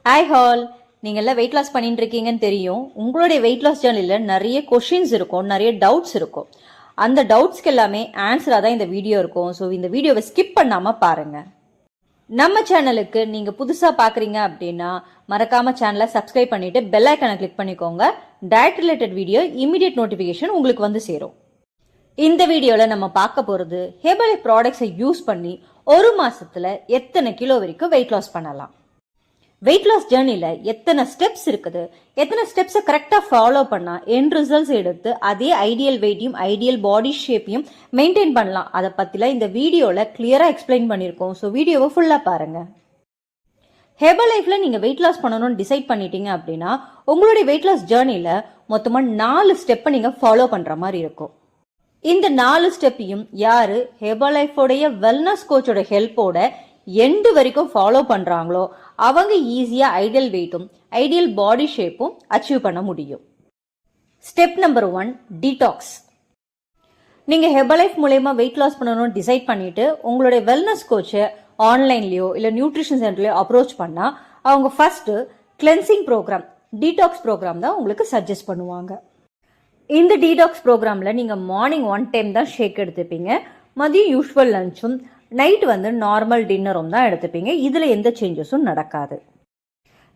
Hi hall, நீங்கள் எல்லாம் weight loss பண்ணிட்டு இருக்கீங்கன்னு தெரியும். உங்களுடைய வெயிட் லாஸ் ஜேர்னியில் நிறைய கொஷின்ஸ் இருக்கும், நிறைய டவுட்ஸ் இருக்கும். அந்த டவுட்ஸ்க்கு எல்லாமே ஆன்சராக தான் இந்த வீடியோ இருக்கும். ஸோ இந்த வீடியோவை ஸ்கிப் பண்ணாமல் பாருங்கள். நம்ம சேனலுக்கு நீங்கள் புதுசாக பார்க்குறீங்க அப்படின்னா மறக்காமல் சேனலை சப்ஸ்கிரைப் பண்ணிவிட்டு பெல் ஐக்கானை கிளிக் பண்ணிக்கோங்க. Diet related video immediate notification உங்களுக்கு வந்து சேரும். இந்த வீடியோவில் நம்ம பார்க்க போகிறது ஹெர்பலைஃப் ப்ராடக்ட்ஸை யூஸ் பண்ணி ஒரு மாதத்தில் எத்தனை கிலோ வரைக்கும் வெயிட் லாஸ் பண்ணலாம். வெயிட் லாஸ் ஜேர்னியில் எத்தனை ஸ்டெப்ஸ் இருக்குது, எத்தனை ஸ்டெப்ஸை கரெக்டாக ஃபாலோ பண்ணால் எண்ட் ரிசல்ட்ஸ் எடுத்து அதே ஐடியல் வெயிட்டையும் ஐடியல் பாடி ஷேப்பையும் மெயின்டைன் பண்ணலாம், அதை பற்றிலாம் இந்த வீடியோவில் கிளியராக எக்ஸ்பிளைன் பண்ணியிருக்கோம். ஸோ வீடியோவை ஃபுல்லாக பாருங்கள். ஹெர்பலைஃப்ல நீங்கள் வெயிட் லாஸ் பண்ணணும்னு டிசைட் பண்ணிட்டீங்க அப்படின்னா உங்களுடைய வெயிட் லாஸ் ஜேர்னியில் மொத்தமாக 4 ஸ்டெப்பை நீங்கள் ஃபாலோ பண்ணுற மாதிரி இருக்கும். இந்த 4 ஸ்டெப்பையும் யாரு ஹெர்பலைஃபோடைய வெல்னஸ் கோச்சோட ஹெல்ப்போட எண்டு வரைக்கும் ஃபாலோ பண்ணுறாங்களோ அவங்க ஈஸியாக ஐடியல் வெயிட்டும் ஐடியல் பாடி ஷேப்பும் அச்சீவ் பண்ண முடியும். Step number 1, detox. நீங்கள் ஹெர்பலைஃப் மூலயமா வெயிட் லாஸ் பண்ணணும்னு டிசைட் பண்ணிட்டு உங்களுடைய வெல்னஸ் கோச்சை ஆன்லைன்லேயோ இல்லை நியூட்ரிஷன் சென்டர்லையோ அப்ரோச் பண்ணால் அவங்க first cleansing program, detox program தான் உங்களுக்கு சஜஸ்ட் பண்ணுவாங்க. இந்த டீடாக்ஸ் ப்ரோக்ராமில் நீங்கள் மார்னிங் 1 டைம் தான் ஷேக் எடுத்துப்பீங்க, மதியம் யூஸ்வல் லஞ்சும், நைட் நார்மல் டின்னரும் தான் எடுத்துப்பீங்க. இதில் எந்த சேஞ்சஸும் நடக்காது.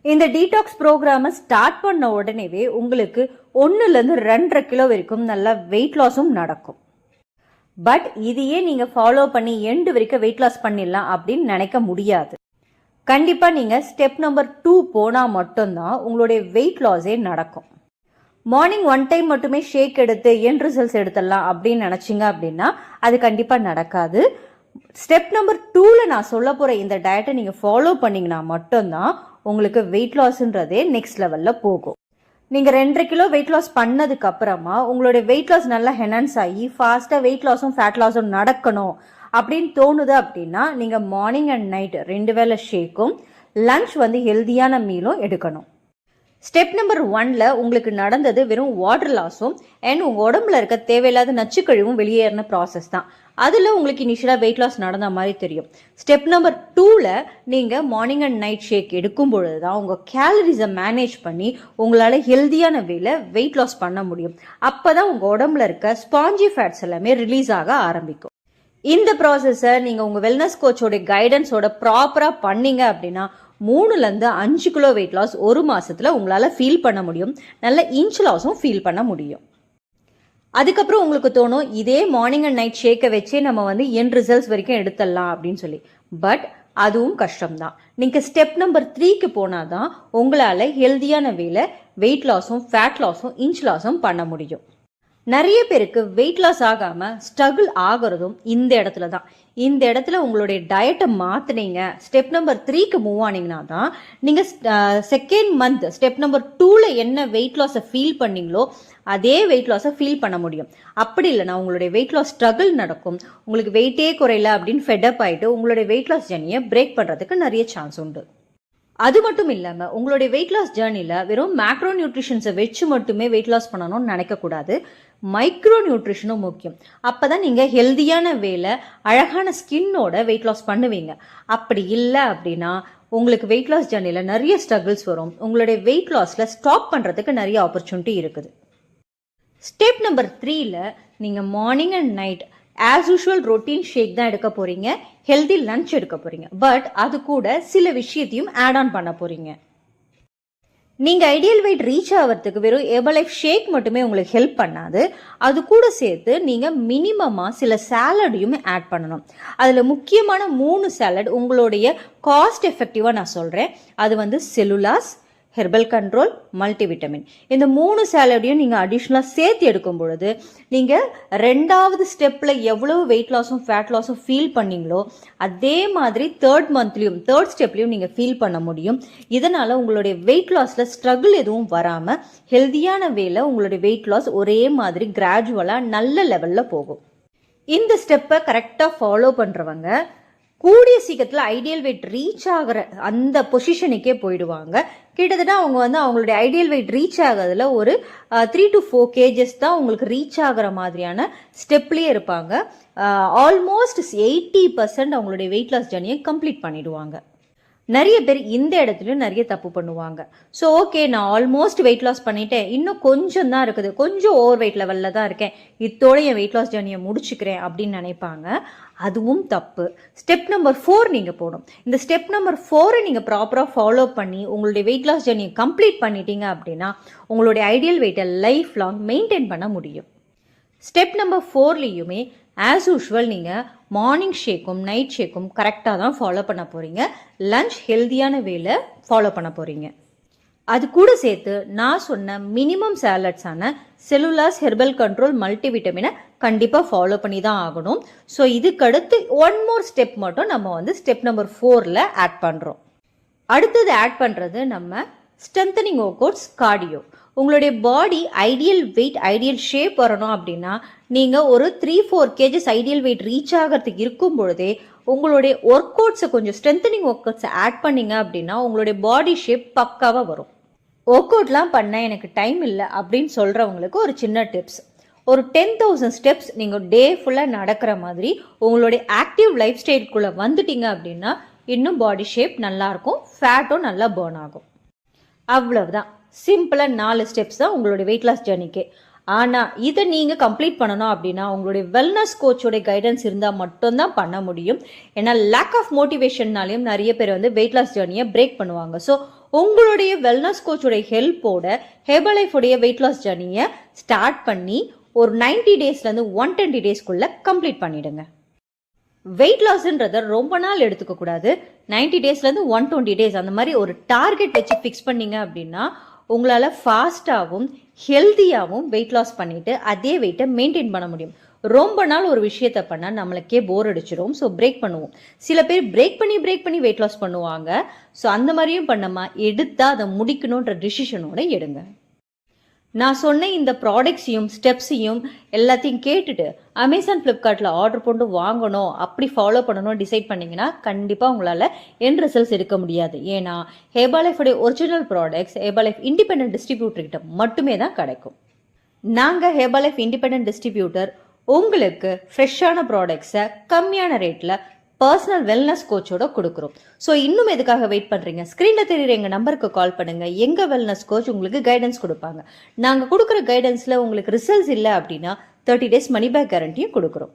இந்த டீடாக்ஸ் ப்ரோக்ராமை ஸ்டார்ட் பண்ண உடனேவே உங்களுக்கு 1லேருந்து 2.5 கிலோ வரைக்கும் நல்ல வெயிட் லாஸும் நடக்கும். பட் இதையே நீங்கள் ஃபாலோ பண்ணி எண்டு வரைக்கும் வெயிட் லாஸ் பண்ணிடலாம் அப்படின்னு நினைக்க முடியாது. கண்டிப்பாக நீங்கள் ஸ்டெப் நம்பர் 2 போனால் மட்டும்தான் உங்களுடைய வெயிட் லாஸே நடக்கும். மார்னிங் 1 டைம் மட்டுமே ஷேக் எடுத்து எண்ட் ரிசல்ட்ஸ் எடுத்துடலாம் அப்படின்னு நினச்சிங்க அப்படின்னா அது கண்டிப்பாக நடக்காது. ஸ்டெப் நம்பர் 2ல் நான் சொல்ல போகிற இந்த டயட்டை நீங்கள் ஃபாலோ பண்ணிங்கன்னா மட்டும்தான் உங்களுக்கு வெயிட் லாஸ்ன்றதே நெக்ஸ்ட் லெவலில் போகும். நீங்கள் 2.5 கிலோ வெயிட் லாஸ் பண்ணதுக்கு அப்புறமா உங்களுடைய வெயிட் லாஸ் நல்லா ஹெனான்ஸ் ஆகி ஃபாஸ்ட்டாக வெயிட் லாஸும் ஃபேட் லாஸும் நடக்கணும் அப்படின்னு தோணுது அப்படின்னா நீங்கள் மார்னிங் அண்ட் நைட் 2 வேளை ஷேக்கும் லஞ்ச் ஹெல்தியான மீலும் எடுக்கணும். ஸ்டெப் நம்பர் 1ல் உங்களுக்கு நடந்தது வெறும் வாட்டர் லாஸும் அண்ட் உங்கள் உடம்புல இருக்க தேவையில்லாத நச்சுக்கழிவும் வெளியேறின ப்ராசஸ் தான். அதில் உங்களுக்கு இனிஷியலாக வெயிட் லாஸ் நடந்த மாதிரி தெரியும். ஸ்டெப் நம்பர் 2ல் நீங்கள் மார்னிங் அண்ட் நைட் ஷேக் எடுக்கும் பொழுது தான் உங்கள் கேலரிஸை மேனேஜ் பண்ணி உங்களால் ஹெல்தியான வேல வெயிட் லாஸ் பண்ண முடியும். அப்போ தான் உங்கள் உடம்புல இருக்க ஸ்பாஞ்சி ஃபேட்ஸ் எல்லாமே ரிலீஸ் ஆக ஆரம்பிக்கும். இந்த ப்ராசஸை நீங்கள் உங்கள் வெல்னஸ் கோச்சோட கைடன்ஸோட ப்ராப்பராக பண்ணீங்க அப்படின்னா 3லேருந்து 5 கிலோ வெயிட் லாஸ் ஒரு மாதத்தில் உங்களால் ஃபீல் பண்ண முடியும். நல்ல இன்ச் லாஸும் ஃபீல் பண்ண முடியும். அதுக்கப்புறம் உங்களுக்கு தோணும் இதே மார்னிங் அண்ட் நைட் ஷேக்கை வச்சே நம்ம எண்ட் ரிசல்ட்ஸ் வரைக்கும் எடுத்துடலாம் அப்படின்னு சொல்லி. பட் அதுவும் கஷ்டம்தான். நீங்கள் ஸ்டெப் நம்பர் 3க்கு போனால் தான் உங்களால் ஹெல்தியான வேலை வெயிட் லாஸும் ஃபேட் லாஸும் இன்ச் லாஸும் பண்ண முடியும். நிறைய பேருக்கு வெயிட் லாஸ் ஆகாமல் ஸ்ட்ரகிள் ஆகிறதும் இந்த இடத்துல தான். இந்த இடத்துல உங்களுடைய டயட்டை மாற்றினீங்க, ஸ்டெப் நம்பர் 3க்கு மூவ் ஆனீங்கன்னா தான் நீங்கள் செகண்ட் மந்த் ஸ்டெப் நம்பர் 2ல் என்ன வெயிட் லாஸை ஃபீல் பண்ணீங்களோ அதே வெயிட் லாஸை ஃபீல் பண்ண முடியும். அப்படி இல்லைனா உங்களுடைய வெயிட் லாஸ் ஸ்ட்ரகிள் நடக்கும். உங்களுக்கு வெயிட்டே குறையல அப்படின்னு ஃபெட்டப் ஆகிட்டு உங்களுடைய வெயிட் லாஸ் ஜர்னியை பிரேக் பண்ணுறதுக்கு நிறைய சான்ஸ் உண்டு. அது மட்டும் இல்லாமல் உங்களுடைய வெயிட் லாஸ் ஜேர்னியில் வெறும் மேக்ரோ நியூட்ரிஷன்ஸை வச்சு மட்டுமே வெயிட் லாஸ் பண்ணணும்னு நினைக்கக்கூடாது. மைக்ரோ நியூட்ரிஷனும் முக்கியம். அப்போ தான் நீங்கள் ஹெல்தியான வேலை அழகான ஸ்கின்னோட வெயிட் லாஸ் பண்ணுவீங்க. அப்படி இல்லை அப்படின்னா உங்களுக்கு வெயிட் லாஸ் ஜேர்னியில் நிறைய ஸ்ட்ரகிள்ஸ் வரும். உங்களுடைய வெயிட் லாஸில் ஸ்டாப் பண்ணுறதுக்கு நிறைய ஆப்பர்ச்சுனிட்டி இருக்குது. ஸ்டெப் நம்பர் 3ல் நீங்கள் morning and night as usual routine shake தான் எடுக்க போறீங்க, ஹெல்தி லஞ்ச் எடுக்க போறீங்க. பட் அது கூட சில விஷயத்தையும் ஆட் ஆன் பண்ண போறீங்க. நீங்க ஐடியல் வெயிட் ரீச் ஆகிறதுக்கு வெறும் ஹெர்பலைஃப் ஷேக் மட்டுமே உங்களுக்கு ஹெல்ப் பண்ணாது. அது கூட சேர்த்து நீங்க மினிமமா சில சாலடையும் ஆட் பண்ணணும். அதுல முக்கியமான 3 சாலட் உங்களுடைய காஸ்ட் எஃபெக்டிவா நான் சொல்றேன். அது செல்லுலாஸ், ஹெர்பல் கண்ட்ரோல், மல்டிவிட்டமின். இந்த 3 சாலடையும் நீங்கள் அடிஷ்னலாக சேர்த்து எடுக்கும் பொழுது நீங்கள் 2வது ஸ்டெப்பில் எவ்வளவு வெயிட் லாஸும் ஃபேட் லாஸும் ஃபீல் பண்ணீங்களோ அதே மாதிரி 3rd ஸ்டெப்லையும் நீங்கள் ஃபீல் பண்ண முடியும். இதனால் உங்களுடைய வெயிட் லாஸில் ஸ்ட்ரகிள் எதுவும் வராமல் ஹெல்தியான வேல உங்களுடைய வெயிட் லாஸ் ஒரே மாதிரி கிராஜுவலாக நல்ல லெவலில் போகும். இந்த ஸ்டெப்பை கரெக்டாக ஃபாலோ பண்ணுறவங்க கூடிய சீக்கிரத்தில் ஐடியல் வெயிட் ரீச் ஆகிற அந்த பொசிஷனுக்கே போயிடுவாங்க. கிட்டத்தட்ட அவங்க அவங்களுடைய ஐடியல் வெயிட் ரீச் ஆகிறதுல ஒரு 3 to 4 kgs தான் உங்களுக்கு ரீச் ஆகிற மாதிரியான ஸ்டெப்லேயே இருப்பாங்க. ஆல்மோஸ்ட் 80% அவங்களுடைய வெயிட் லாஸ் ஜர்னியை கம்ப்ளீட் பண்ணிடுவாங்க. நிறைய பேர் இந்த இடத்துலையும் நிறைய தப்பு பண்ணுவாங்க. ஸோ ஓகே, நான் ஆல்மோஸ்ட் வெயிட் லாஸ் பண்ணிட்டேன், இன்னும் கொஞ்சம் தான் இருக்குது, கொஞ்சம் ஓவர் வெயிட் லெவலில் தான் இருக்கேன், இத்தோட என் வெயிட் லாஸ் ஜர்னியை முடிச்சுக்கிறேன் அப்படின்னு நினைப்பாங்க. அதுவும் தப்பு. ஸ்டெப் நம்பர் 4 நீங்கள் போகணும். இந்த ஸ்டெப் நம்பர் 4 நீங்கள் ப்ராப்பராக ஃபாலோ பண்ணி உங்களுடைய வெயிட் லாஸ் ஜர்னியை கம்ப்ளீட் பண்ணிட்டீங்க அப்படின்னா உங்களுடைய ஐடியல் வெயிட்டை லைஃப் லாங் மெயின்டைன் பண்ண முடியும். ஸ்டெப் நம்பர் 4லையுமே ஆஸ் யூஷுவல் நீங்கள் மார்னிங் ஷேக்கும் நைட் ஷேக்கும் கரெக்டாக தான் ஃபாலோ பண்ண போகிறீங்க. லஞ்ச் ஹெல்த்தியான வேலை ஃபாலோ பண்ண போகிறீங்க. அது கூட சேர்த்து நான் சொன்ன மினிமம் சேலட்ஸான செல்லுலாஸ் ஹெர்பல் கண்ட்ரோல் மல்டிவிட்டமினை கண்டிப்பாக ஃபாலோ பண்ணி தான் ஆகணும். ஸோ இதுக்கடுத்து ஒன் மோர் ஸ்டெப் மட்டும் நம்ம ஸ்டெப் நம்பர் 4ல் ஆட் பண்ணுறோம். அடுத்தது ஆட் பண்ணுறது நம்ம ஸ்ட்ரென்தனிங் ஒர்க்அவுட்ஸ் கார்டியோ. உங்களுடைய body ideal weight ideal shape வரணும் அப்படின்னா நீங்கள் ஒரு 3-4 kgs ஐடியல் வெயிட் ரீச் ஆகிறதுக்கு இருக்கும் பொழுதே உங்களுடைய ஒர்க் அவுட்ஸை கொஞ்சம் ஸ்ட்ரென்தனிங் ஒர்க் அவுட்ஸை ஆட் பண்ணிங்க அப்படின்னா உங்களுடைய பாடி ஷேப் பக்காவாக வரும். ஒர்க் அவுட்லாம் பண்ண எனக்கு டைம் இல்லை அப்படின்னு சொல்கிறவங்களுக்கு ஒரு சின்ன டிப்ஸ். ஒரு 10,000 ஸ்டெப்ஸ் நீங்கள் டே ஃபுல்லாக நடக்கிற மாதிரி உங்களுடைய ஆக்டிவ் லைஃப் ஸ்டைலுக்குள்ளே வந்துட்டீங்க அப்படின்னா இன்னும் பாடி ஷேப் நல்லாயிருக்கும், ஃபேட்டும் நல்லா பர்ன் ஆகும். அவ்வளவுதான். சிம்பிளாக 4 ஸ்டெப்ஸ் தான் உங்களுடைய வெயிட் லாஸ் ஜர்னிக்கு. ஆனால் இதை நீங்கள் கம்ப்ளீட் பண்ணணும் அப்படின்னா உங்களுடைய வெல்னஸ் கோச்சோட கைடன்ஸ் இருந்தால் மட்டும்தான் பண்ண முடியும். ஏன்னா லேக் ஆஃப் மோட்டிவேஷன்னாலையும் நிறைய பேர் வெயிட் லாஸ் ஜர்னியை பிரேக் பண்ணுவாங்க. ஸோ உங்களுடைய வெல்னஸ் கோச்சோட ஹெல்ப்போட ஹெர்பலைஃபோடைய வெயிட் லாஸ் ஜர்னியை ஸ்டார்ட் பண்ணி ஒரு 90 டேஸ்லேருந்து 120 டேஸ்க்குள்ளே கம்ப்ளீட் பண்ணிடுங்க. வெயிட் லாஸ்ன்றதை ரொம்ப நாள் எடுத்துக்க கூடாது. 90 டேஸ்லேருந்து 120 டேஸ் அந்த மாதிரி ஒரு டார்கெட் வச்சு ஃபிக்ஸ் பண்ணீங்க அப்படின்னா உங்களால் ஃபாஸ்ட்டாகவும் ஹெல்த்தியாகவும் வெயிட் லாஸ் பண்ணிவிட்டு அதே வெயிட்டை மெயின்டைன் பண்ண முடியும். ரொம்ப நாள் ஒரு விஷயத்தை பண்ணால் நம்மளுக்கே போர் அடிச்சிடும். ஸோ பிரேக் பண்ணுவோம். சில பேர் பிரேக் பண்ணி வெயிட் லாஸ் பண்ணுவாங்க. ஸோ அந்த மாதிரியும் பண்ணாமல் எடுத்தால் அதை முடிக்கணுன்ற டிசிஷனோட எடுங்க. நான் சொன்ன இந்த ப்ராடக்ட்ஸையும் ஸ்டெப்ஸையும் எல்லாத்தையும் கேட்டுட்டு அமேசான் ஃப்ளிப்கார்ட்டில் ஆர்டர் போட்டு வாங்கணும், அப்படி ஃபாலோ பண்ணணும் டிசைட் பண்ணிங்கன்னா கண்டிப்பாக உங்களால் என் ரிசல்ட்ஸ் எடுக்க முடியாது. ஏன்னா ஹெர்பலைஃபோடைய ஒரிஜினல் ப்ராடக்ட்ஸ் ஹெர்பலைஃப் இண்டிபெண்டன்ட் டிஸ்ட்ரிபியூட்டர்கிட்ட மட்டுமே தான் கிடைக்கும். நாங்கள் ஹெர்பலைஃப் இண்டிபெண்டன்ட் டிஸ்ட்ரிபியூட்டர் உங்களுக்கு ஃப்ரெஷ்ஷான ப்ராடக்ட்ஸை கம்மியான ரேட்டில் பர்சனல் வெல்னஸ் கோச்சோட கொடுக்குறோம். ஸோ இன்னும் எதுக்காக வெயிட் பண்ணுறீங்க? ஸ்க்ரீனில் தெரியுற எங்கள் நம்பருக்கு கால் பண்ணுங்கள். எங்கள் வெல்னஸ் கோச் உங்களுக்கு கைடன்ஸ் கொடுப்பாங்க. நாங்கள் கொடுக்குற கைடன்ஸில் உங்களுக்கு ரிசல்ட்ஸ் இல்லை அப்படின்னா 30 days மணி பேக் கேரண்டியும் கொடுக்குறோம்.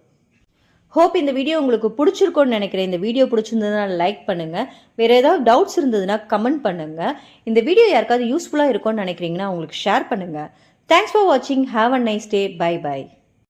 ஹோப் இந்த வீடியோ உங்களுக்கு பிடிச்சிருக்கோன்னு நினைக்கிறேன். இந்த வீடியோ பிடிச்சிருந்ததுன்னா லைக் பண்ணுங்கள். வேறு ஏதாவது டவுட்ஸ் இருந்ததுன்னா கமெண்ட் பண்ணுங்கள். இந்த வீடியோ யாருக்காவது யூஸ்ஃபுல்லாக இருக்கும்னு நினைக்கிறீங்கன்னா உங்களுக்கு ஷேர் பண்ணுங்கள். தேங்க்ஸ் ஃபார் வாட்சிங். Have a nice day. Bye by.